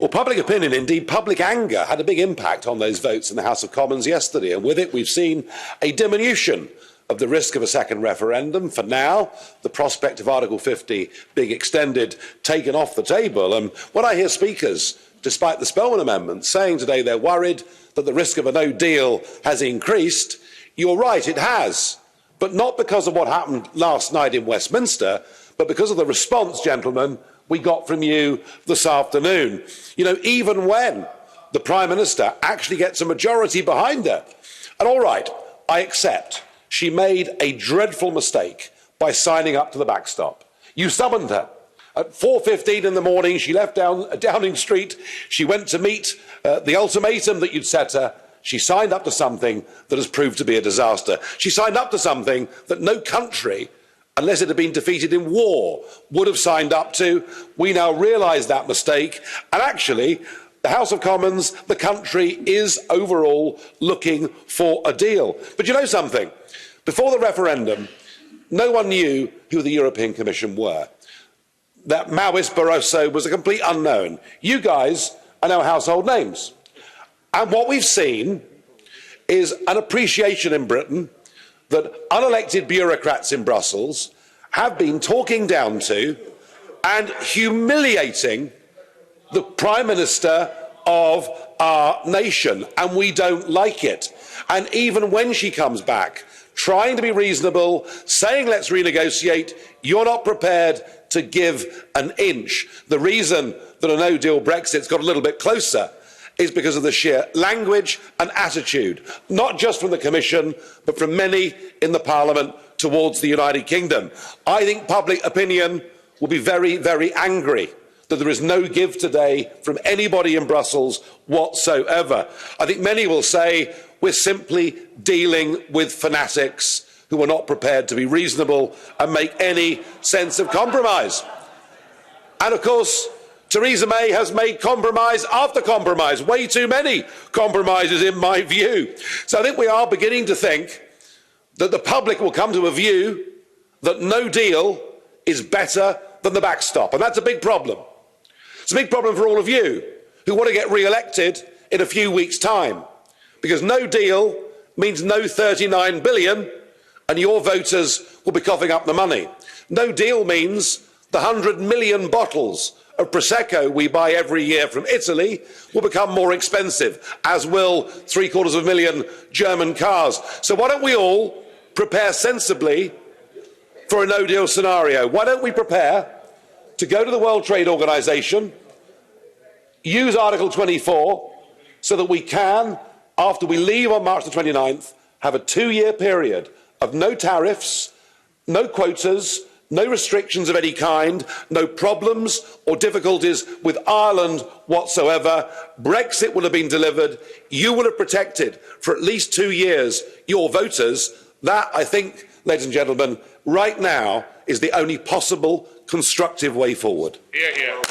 Well, public opinion, indeed public anger, had a big impact on those votes in the House of Commons yesterday, and with it we've seen a diminution of the risk of a second referendum. For now, the prospect of Article 50 being extended taken off the table. And when I hear speakers, despite the Spellman Amendment, saying today they're worried that the risk of a no deal has increased, you're right, it has. But not because of what happened last night in Westminster, but because of the response, gentlemen, we got from you this afternoon. You know, even when the Prime Minister actually gets a majority behind her, and all right, I accept, she made a dreadful mistake by signing up to the backstop. You summoned her. At 4:15 in the morning, she left Downing Street. She went to meet the ultimatum that you'd set her. She signed up to something that has proved to be a disaster. She signed up to something that no country, unless it had been defeated in war, would have signed up to. We now realise that mistake, and actually, the House of Commons, the country, is overall looking for a deal. But you know something? Before the referendum, no one knew who the European Commission were. That Maoist Barroso was a complete unknown. You guys are now household names. And what we've seen is an appreciation in Britain that unelected bureaucrats in Brussels have been talking down to and humiliating the Prime Minister of our nation, and we don't like it. And even when she comes back, trying to be reasonable, saying let's renegotiate, you're not prepared to give an inch. The reason that a no-deal Brexit's got a little bit closer is because of the sheer language and attitude, not just from the Commission, but from many in the Parliament towards the United Kingdom. I think public opinion will be very, very angry that there is no give today from anybody in Brussels whatsoever. I think many will say we're simply dealing with fanatics who are not prepared to be reasonable and make any sense of compromise. And of course, Theresa May has made compromise after compromise, way too many compromises in my view. So I think we are beginning to think that the public will come to a view that no deal is better than the backstop, and that's a big problem. It's a big problem for all of you who want to get re-elected in a few weeks' time, because no deal means no 39 billion and your voters will be coughing up the money. No deal means the 100 million bottles of Prosecco we buy every year from Italy will become more expensive, as will 750,000 German cars. So why don't we all prepare sensibly for a no-deal scenario? Why don't we prepare to go to the World Trade Organization, use Article 24, so that we can, after we leave on March the 29th, have a 2-year period of no tariffs, no quotas, no restrictions of any kind, no problems or difficulties with Ireland whatsoever. Brexit will have been delivered. You will have protected for at least 2 years your voters. That, I think, ladies and gentlemen, right now is the only possible constructive way forward. Hear, hear.